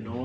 9,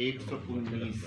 119।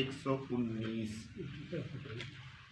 119।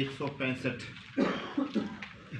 165।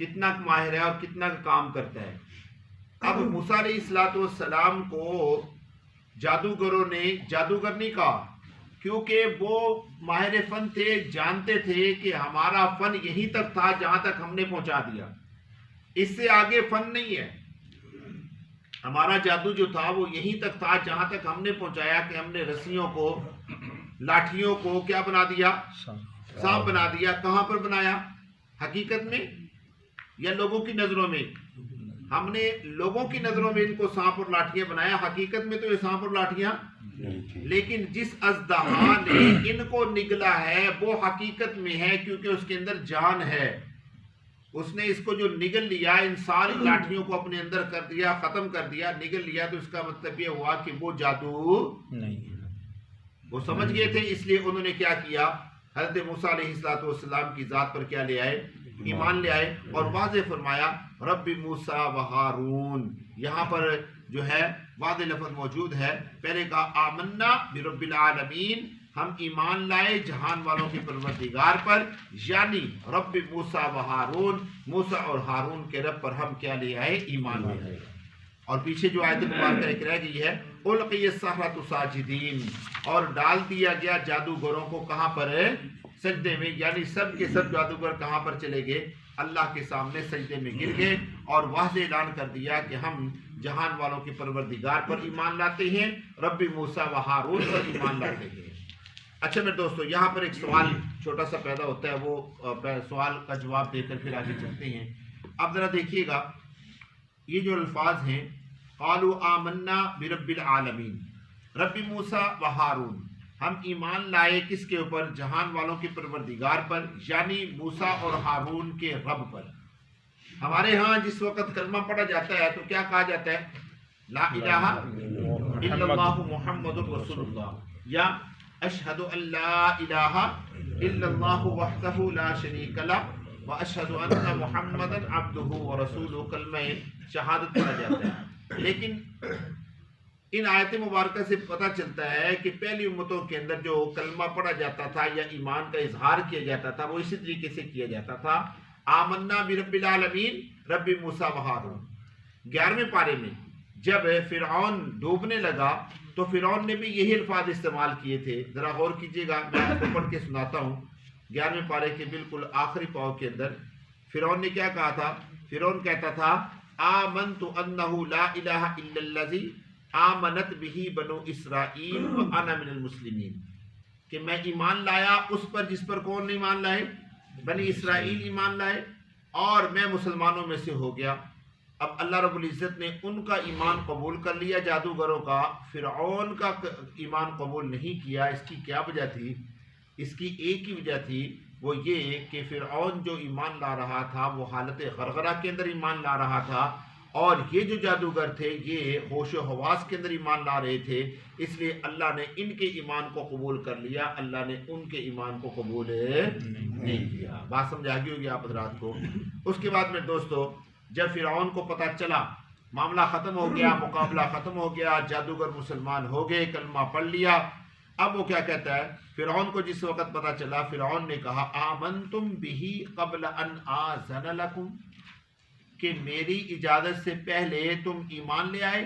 کتنا ماہر ہے اور کتنا کام کرتا ہے۔ اب موسیٰ علیہ السلام کو جادوگروں نے جادوگر نہیں کہا، کیونکہ وہ ماہر فن تھے، جانتے تھے کہ ہمارا فن یہیں تک تھا جہاں تک ہم نے پہنچا دیا، اس سے آگے فن نہیں ہے۔ ہمارا جادو جو تھا وہ یہیں تک تھا جہاں تک ہم نے پہنچایا کہ ہم نے رسیوں کو، لاٹھیوں کو کیا بنا دیا؟ سانپ بنا دیا۔ کہاں پر بنایا؟ حقیقت میں یا لوگوں کی نظروں میں؟ ہم نے لوگوں کی نظروں میں ان کو سانپ اور لاٹھیاں بنایا، حقیقت میں تو یہ سانپ اور لاٹھیاں، لیکن جس اژدہا نے ان کو نگلا ہے وہ حقیقت میں ہے، کیونکہ اس کے اندر جان ہے۔ اس نے اس کو جو نگل لیا، ان ساری لاٹھیوں کو اپنے اندر کر دیا، ختم کر دیا، نگل لیا، تو اس کا مطلب یہ ہوا کہ وہ جادو نہیں، وہ سمجھ گئے تھے۔ اس لیے انہوں نے کیا کیا؟ حضرت موسیٰ علیہ السلام کی ذات پر کیا لے آئے؟ ایمان لے آئے، اور واضح فرمایا رب موسیٰ و ہارون۔ یہاں پر جو ہے واضح لفظ موجود ہے، پہلے کہا آمنا برب العالمین، ہم ایمان لائے جہان والوں کے پروردگار پر، یعنی رب موسیٰ و ہارون، موسیٰ اور ہارون کے رب پر ہم کیا لے آئے؟ ایمان لے آئے۔ اور پیچھے جو آیت مبارکہ ایک رہ گئی ہے، القی السحرۃ ساجدین، اور ڈال دیا گیا جادوگروں کو کہاں پر؟ سجدے میں، یعنی سب کے سب جادوگر کہاں پر چلے گئے؟ اللہ کے سامنے سجدے میں گر گئے، اور واضح اعلان کر دیا کہ ہم جہان والوں کے پروردگار پر ایمان لاتے ہیں، رب موسیٰ و ہارون پر ایمان لاتے ہیں۔ اچھا میرے دوستو، یہاں پر ایک سوال چھوٹا سا پیدا ہوتا ہے، وہ سوال کا جواب دے کر پھر آگے چلتے ہیں۔ اب ذرا دیکھیے گا، یہ جو الفاظ ہیں، قالوا آمنا برب العالمین، رب موسیٰ و ہارون، ہم ایمان لائے کس کے اوپر؟ جہان والوں کے پروردگار پر، یعنی موسیٰ اور ہارون کے رب پر۔ ہمارے ہاں جس وقت کلمہ پڑھا جاتا ہے تو کیا کہا جاتا ہے؟ لا الہ الا اللہ محمد رسول اللہ، یا اشہد ان لا الہ الا اللہ وحدہ لا شریک لہ واشہد ان محمدا عبدہ ورسولہ، کلمہ شہادت پڑھا جاتا ہے۔ لیکن ان آیت مبارکہ سے پتہ چلتا ہے کہ پہلی امتوں کے اندر جو کلمہ پڑھا جاتا تھا یا ایمان کا اظہار کیا جاتا تھا وہ اسی طریقے سے کیا جاتا تھا، آمنا برب العالمین رب موسیٰ و ہارون۔ 11ویں پارے میں جب فرعون ڈوبنے لگا تو فرعون نے بھی یہی الفاظ استعمال کیے تھے، ذرا غور کیجئے گا، میں آپ کو پڑھ کے سناتا ہوں۔ 11ویں پارے کے بالکل آخری پاؤں کے اندر فرعون نے کیا کہا تھا؟ فرعون کہتا تھا آمنت انہ لا الہ الا الذی آمنت بہ بنو اسرائیل وانا من المسلمین، کہ میں ایمان لایا اس پر جس پر کون ایمان لائے؟ بنی اسرائیل ایمان لائے، اور میں مسلمانوں میں سے ہو گیا۔ اب اللہ رب العزت نے ان کا ایمان قبول کر لیا جادوگروں کا، فرعون کا ایمان قبول نہیں کیا۔ اس کی کیا وجہ تھی؟ اس کی ایک ہی وجہ تھی، وہ یہ کہ فرعون جو ایمان لا رہا تھا وہ حالت غرغرہ کے اندر ایمان لا رہا تھا، اور یہ جو جادوگر تھے یہ ہوش و حواس کے اندر ایمان لا رہے تھے، اس لیے اللہ نے ان کے ایمان کو قبول کر لیا، اللہ نے ان کے ایمان کو قبول نہیں کیا۔ بات سمجھ آ گئی ہوگی آپ حضرات کو۔ اس کے بعد میں دوستو، جب فرعون کو پتہ چلا معاملہ ختم ہو گیا، مقابلہ ختم ہو گیا، جادوگر مسلمان ہو گئے، کلمہ پڑھ لیا، اب وہ کیا کہتا ہے؟ فرعون کو جس وقت پتہ چلا، فرعون نے کہا آمنتم بہ قبل ان آذن لکم، کہ میری اجازت سے پہلے تم ایمان لے آئے،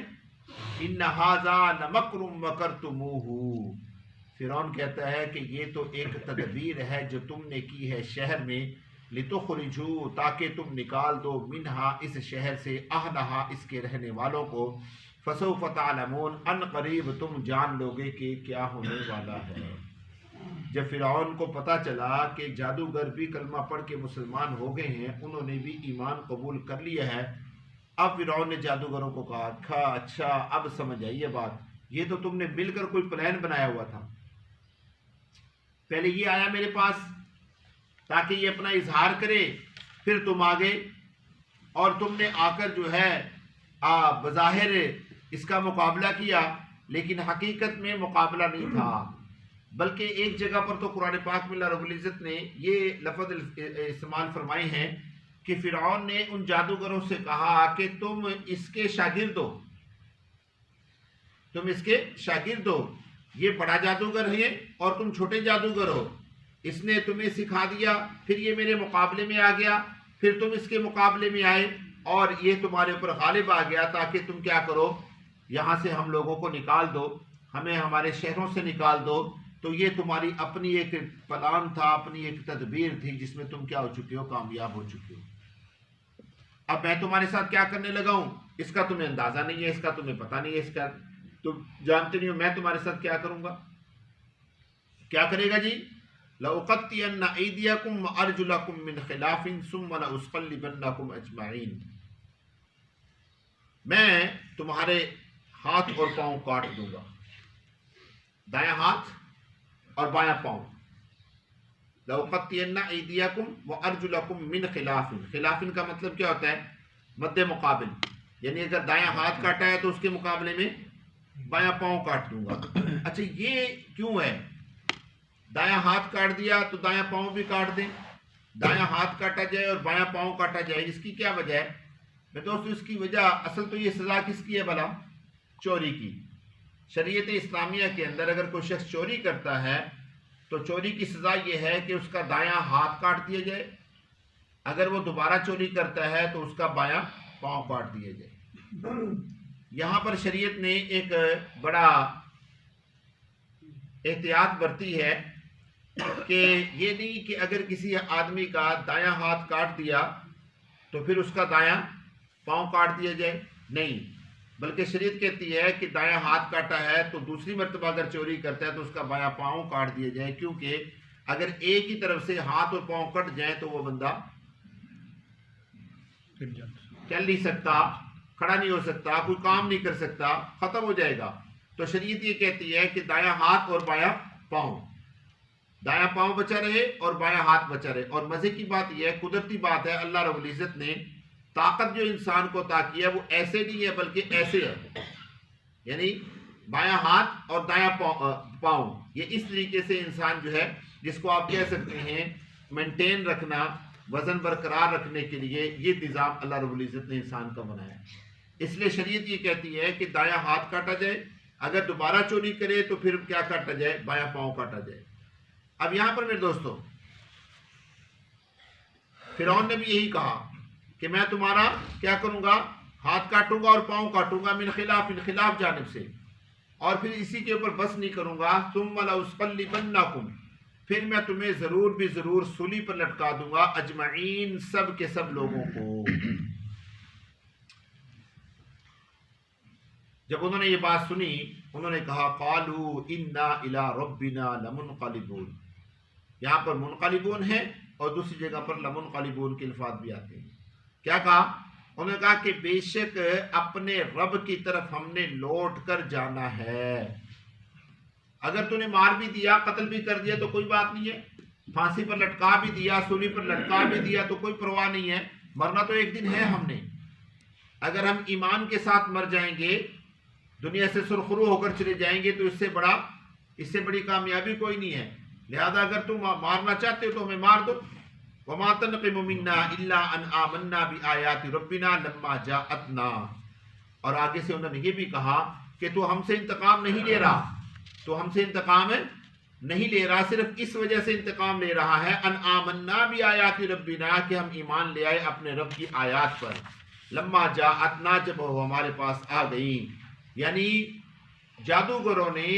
ان ھذا لمکر مکرتموہ، فرعون کہتا ہے کہ یہ تو ایک تدبیر ہے جو تم نے کی ہے شہر میں، لتخرجوا، تاکہ تم نکال دو، منہا، اس شہر سے، اہلہا، اس کے رہنے والوں کو، فسوف تعلمون، ان قریب تم جان لوگے کہ کیا ہونے والا ہے۔ جب فرعون کو پتہ چلا کہ جادوگر بھی کلمہ پڑھ کے مسلمان ہو گئے ہیں، انہوں نے بھی ایمان قبول کر لیا ہے، اب فرعون نے جادوگروں کو کہا اچھا اب سمجھ آئیے بات، یہ تو تم نے مل کر کوئی پلان بنایا ہوا تھا، پہلے یہ آیا میرے پاس تاکہ یہ اپنا اظہار کرے، پھر تم آگے، اور تم نے آ کر جو ہے بظاہر اس کا مقابلہ کیا، لیکن حقیقت میں مقابلہ نہیں تھا، بلکہ ایک جگہ پر تو قرآن پاک میں اللہ رب العزت نے یہ لفظ استعمال فرمائے ہیں کہ فرعون نے ان جادوگروں سے کہا کہ تم اس کے شاگرد ہو، تم اس کے شاگرد ہو، یہ بڑا جادوگر ہے اور تم چھوٹے جادوگر ہو، اس نے تمہیں سکھا دیا، پھر یہ میرے مقابلے میں آ گیا، پھر تم اس کے مقابلے میں آئے اور یہ تمہارے اوپر غالب آ گیا تاکہ تم کیا کرو، یہاں سے ہم لوگوں کو نکال دو، ہمیں ہمارے شہروں سے نکال دو، تو یہ تمہاری اپنی ایک پلان تھا، اپنی ایک تدبیر تھی جس میں تم کیا ہو چکے ہو، کامیاب ہو چکے ہو۔ اب میں تمہارے ساتھ کیا کرنے لگا ہوں اس کا تمہیں اندازہ نہیں ہے، اس کا تمہیں پتہ نہیں ہے، اس کا تم جانتے نہیں ہو میں تمہارے ساتھ کیا کروں گا۔ کیا کرے گا جی؟ لَأُقَطِّعَنَّ أَيْدِيَكُمْ وَأَرْجُلَكُمْ مِنْ خِلَافٍ ثُمَّ لَأُصْلِبَنَّكُمْ أَجْمَعِينَ، میں تمہارے ہاتھ اور پاؤں کاٹ دوں گا، دایاں ہاتھ اور بایاں پاؤں۔ لَأُقَطِّعَنَّ أَيْدِيَكُمْ وَأَرْجُلَكُمْ مِنْ خِلَافٍ، خلافٍ کا مطلب کیا ہوتا ہے؟ مد مقابل، یعنی اگر دایاں ہاتھ کاٹا ہے تو اس کے مقابلے میں بایاں پاؤں کاٹ دوں گا۔ اچھا یہ کیوں ہے؟ دایاں ہاتھ کاٹ دیا تو دایاں پاؤں بھی کاٹ دیں، دایاں ہاتھ کاٹا جائے اور بایاں پاؤں کاٹا جائے، اس کی کیا وجہ ہے؟ میں دوستو اس کی وجہ اصل تو یہ سزا کس کی ہے بھلا؟ چوری کی۔ شریعت اسلامیہ کے اندر اگر کوئی شخص چوری کرتا ہے تو چوری کی سزا یہ ہے کہ اس کا دایاں ہاتھ کاٹ دیا جائے، اگر وہ دوبارہ چوری کرتا ہے تو اس کا بایاں پاؤں کاٹ دیا جائے۔ یہاں پر شریعت نے ایک بڑا احتیاط برتی ہے کہ یہ نہیں کہ اگر کسی آدمی کا دایاں ہاتھ کاٹ دیا تو پھر اس کا دایاں پاؤں کاٹ دیا جائے، نہیں، بلکہ شریعت کہتی ہے کہ دایاں ہاتھ کاٹا ہے تو دوسری مرتبہ اگر چوری کرتا ہے تو اس کا بایاں پاؤں کاٹ دیا جائے، کیونکہ اگر ایک ہی طرف سے ہاتھ اور پاؤں کٹ جائیں تو وہ بندہ چل نہیں سکتا، کھڑا نہیں ہو سکتا، کوئی کام نہیں کر سکتا، ختم ہو جائے گا۔ تو شریعت یہ کہتی ہے کہ دایاں ہاتھ اور بایاں پاؤں، دایاں پاؤں بچا رہے اور بایاں ہاتھ بچا رہے۔ اور مزے کی بات یہ ہے، قدرتی بات ہے، اللہ رب العزت نے طاقت جو انسان کو عطا کی ہے وہ ایسے نہیں ہے بلکہ ایسے ہے، یعنی بایاں ہاتھ اور دایاں پاؤں، یہ اس طریقے سے انسان جو ہے جس کو آپ کہہ سکتے ہیں مینٹین رکھنا، وزن برقرار رکھنے کے لیے یہ نظام اللہ رب العزت نے انسان کا بنایا ہے۔ اس لیے شریعت یہ کہتی ہے کہ دایاں ہاتھ کاٹا جائے، اگر دوبارہ چوری کرے تو پھر کیا کاٹا جائے؟ بایاں پاؤں کاٹا جائے۔ اب یہاں پر میرے دوستو فرعون نے بھی یہی کہا کہ میں تمہارا کیا کروں گا؟ ہاتھ کاٹوں گا اور پاؤں کاٹوں گا، من خلاف، خلاف جانب سے، اور پھر اسی کے اوپر بس نہیں کروں گا، ثم لأصلبنکم، پھر میں تمہیں ضرور بھی ضرور سولی پر لٹکا دوں گا، اجمعین، سب کے سب لوگوں کو۔ جب انہوں نے یہ بات سنی انہوں نے کہا قالوا انا الی ربنا لمنقلبون، یہاں پر منقلبون ہے اور دوسری جگہ پر لمنقلبون کے الفاظ بھی آتے ہیں۔ کیا کہا؟ انہوں نے کہا کہ بے شک اپنے رب کی طرف ہم نے لوٹ کر جانا ہے۔ اگر تو نے مار بھی دیا، قتل بھی کر دیا تو کوئی بات نہیں ہے، پھانسی پر لٹکا بھی دیا، سولی پر لٹکا بھی دیا تو کوئی پرواہ نہیں ہے، مرنا تو ایک دن ہے ہم نے۔ اگر ہم ایمان کے ساتھ مر جائیں گے، دنیا سے سرخرو ہو کر چلے جائیں گے تو اس سے بڑی کامیابی کوئی نہیں ہے، لہذا اگر تم مارنا چاہتے ہو تو ہمیں مار دو۔ وَمَا تَنْقِمُ مِنَّا إِلَّا أَنْ آمَنَّا بِآيَاتِ رَبِّنَا لَمَّا جَاءَتْنَا، اور آگے سے انہوں نے یہ بھی کہا کہ تو ہم سے انتقام نہیں لے رہا، تو ہم سے انتقام نہیں لے رہا، صرف اس وجہ سے انتقام لے رہا ہے ان آمنا بآیات ربنا، کہ ہم ایمان لے آئے اپنے رب کی آیات پر، لما جاءتنا، جب وہ ہمارے پاس آ گئیں۔ یعنی جادوگروں نے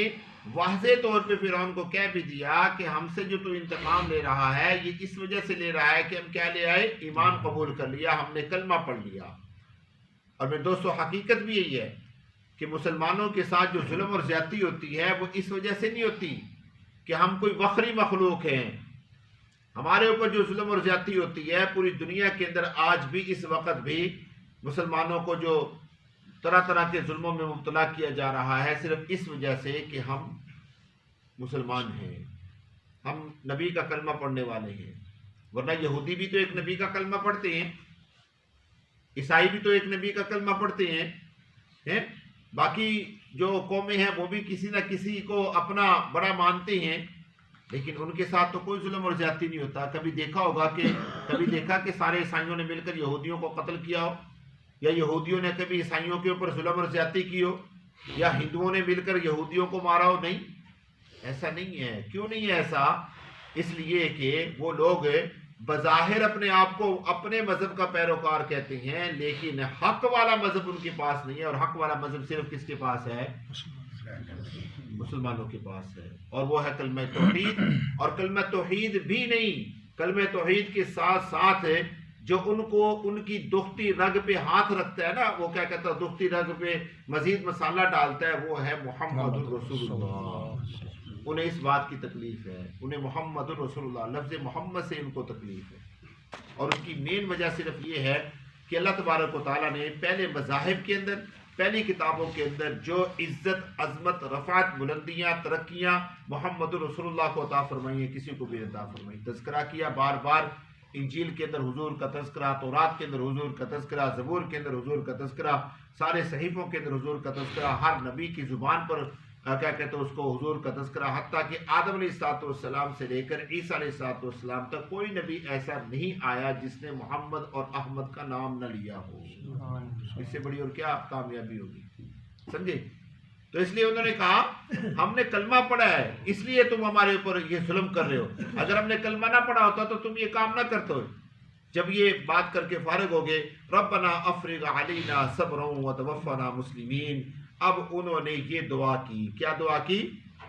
واضح طور پہ فرعون کو کہہ بھی دیا کہ ہم سے جو تو انتقام لے رہا ہے یہ اس وجہ سے لے رہا ہے کہ ہم کیا لے آئے؟ ایمان قبول کر لیا، ہم نے کلمہ پڑھ لیا۔ اور میں دوستو حقیقت بھی یہی ہے کہ مسلمانوں کے ساتھ جو ظلم اور زیادتی ہوتی ہے وہ اس وجہ سے نہیں ہوتی کہ ہم کوئی وقری مخلوق ہیں، ہمارے اوپر جو ظلم اور زیادتی ہوتی ہے پوری دنیا کے اندر آج بھی اس وقت بھی مسلمانوں کو جو طرح طرح کے ظلموں میں مبتلا کیا جا رہا ہے، صرف اس وجہ سے کہ ہم مسلمان ہیں، ہم نبی کا کلمہ پڑھنے والے ہیں، ورنہ یہودی بھی تو ایک نبی کا کلمہ پڑھتے ہیں، عیسائی بھی تو ایک نبی کا کلمہ پڑھتے ہیں، باقی جو قومیں ہیں وہ بھی کسی نہ کسی کو اپنا بڑا مانتے ہیں، لیکن ان کے ساتھ تو کوئی ظلم اور زیادتی نہیں ہوتا۔ کبھی دیکھا کہ سارے عیسائیوں نے مل کر یہودیوں کو قتل کیا ہو، یا یہودیوں نے کبھی عیسائیوں کے اوپر ظلم اور زیادتی کی ہو، یا ہندوؤں نے مل کر یہودیوں کو مارا ہو؟ نہیں، ایسا نہیں ہے۔ کیوں نہیں ہے ایسا؟ اس لیے کہ وہ لوگ بظاہر اپنے آپ کو اپنے مذہب کا پیروکار کہتے ہیں، لیکن حق والا مذہب ان کے پاس نہیں ہے، اور حق والا مذہب صرف کس کے پاس ہے؟ مسلمانوں کے پاس ہے، اور وہ ہے کلمہ توحید۔ اور کلمہ توحید بھی نہیں، کلمہ توحید کے ساتھ ساتھ جو ان کو ان کی دختی رگ پہ ہاتھ رکھتا ہے نا، وہ کیا کہتا ہے، دختی رگ پہ مزید مسالہ ڈالتا ہے، وہ ہے محمد الرسول اللہ۔ انہیں اس بات کی تکلیف ہے، انہیں محمد الرسول اللہ، لفظ محمد سے ان کو تکلیف ہے، اور اس کی مین وجہ صرف یہ ہے کہ اللہ تبارک و تعالیٰ نے پہلے مذاہب کے اندر، پہلی کتابوں کے اندر جو عزت، عظمت، رفعت، بلندیاں، ترقیاں محمد الرسول اللہ کو عطا فرمائی ہیں، کسی کو بھی عطا فرمائی۔ تذکرہ کیا بار بار، انجیل کے اندر حضور کا تذکرہ، تورات کے اندر حضور کا تذکرہ، زبور کے اندر حضور کا تذکرہ، سارے صحیفوں کے اندر حضور کا تذکرہ، ہر نبی کی زبان پر کیا کہتے ہیں اس کو حضور کا تذکرہ، حتیٰ کہ آدم علیہ السلام سے لے کر عیسیٰ علیہ السلام تک کوئی نبی ایسا نہیں آیا جس نے محمد اور احمد کا نام نہ لیا ہو۔ اس سے بڑی اور کیا کامیابی ہوگی، سمجھے؟ تو اس لیے انہوں نے کہا ہم نے کلمہ پڑھا ہے اس لیے تم ہمارے اوپر یہ ظلم کر رہے ہو، اگر ہم نے کلمہ نہ پڑھا ہوتا تو تم یہ کام نہ کرتے ہو۔ جب یہ بات کر کے فارغ ہو گئے، ربنا افرغ علینا صبرا وتوفنا مسلمین، اب انہوں نے یہ دعا کی، کیا دعا کی؟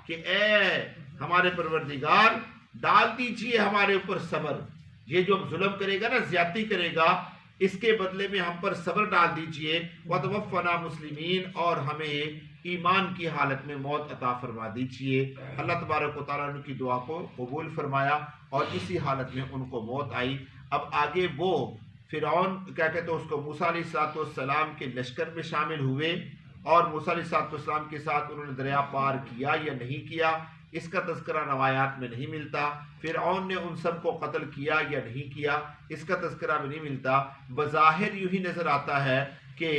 کہ اے ہمارے پروردگار ڈال دیجئے ہمارے اوپر صبر، یہ جو ظلم کرے گا نا، زیادتی کرے گا، اس کے بدلے میں ہم پر صبر ڈال دیجئے، وتوفنا مسلمین، اور ہمیں ایمان کی حالت میں موت عطا فرما دیجئے۔ اللہ تبارک و تعالیٰ نے ان کی دعا کو قبول فرمایا، اور اسی حالت میں ان کو موت آئی۔ اب آگے وہ فرعون کیا کہتے ہیں اس کو، موسیٰ علیہ السلام کے لشکر میں شامل ہوئے، اور موسیٰ علیہ السلام کے ساتھ انہوں نے دریا پار کیا یا نہیں کیا، اس کا تذکرہ روایات میں نہیں ملتا۔ فرعون نے ان سب کو قتل کیا یا نہیں کیا، اس کا تذکرہ بھی نہیں ملتا۔ بظاہر یوں ہی نظر آتا ہے کہ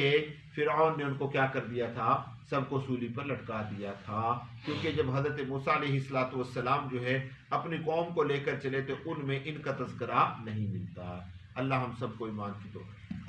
فرعون نے ان کو کیا کر دیا تھا، سب کو سولی پر لٹکا دیا تھا، کیونکہ جب حضرت موسیٰ علیہ السلام جو ہے اپنی قوم کو لے کر چلے تو ان میں ان کا تذکرہ نہیں ملتا۔ اللہ ہم سب کو ایمان کی توفیق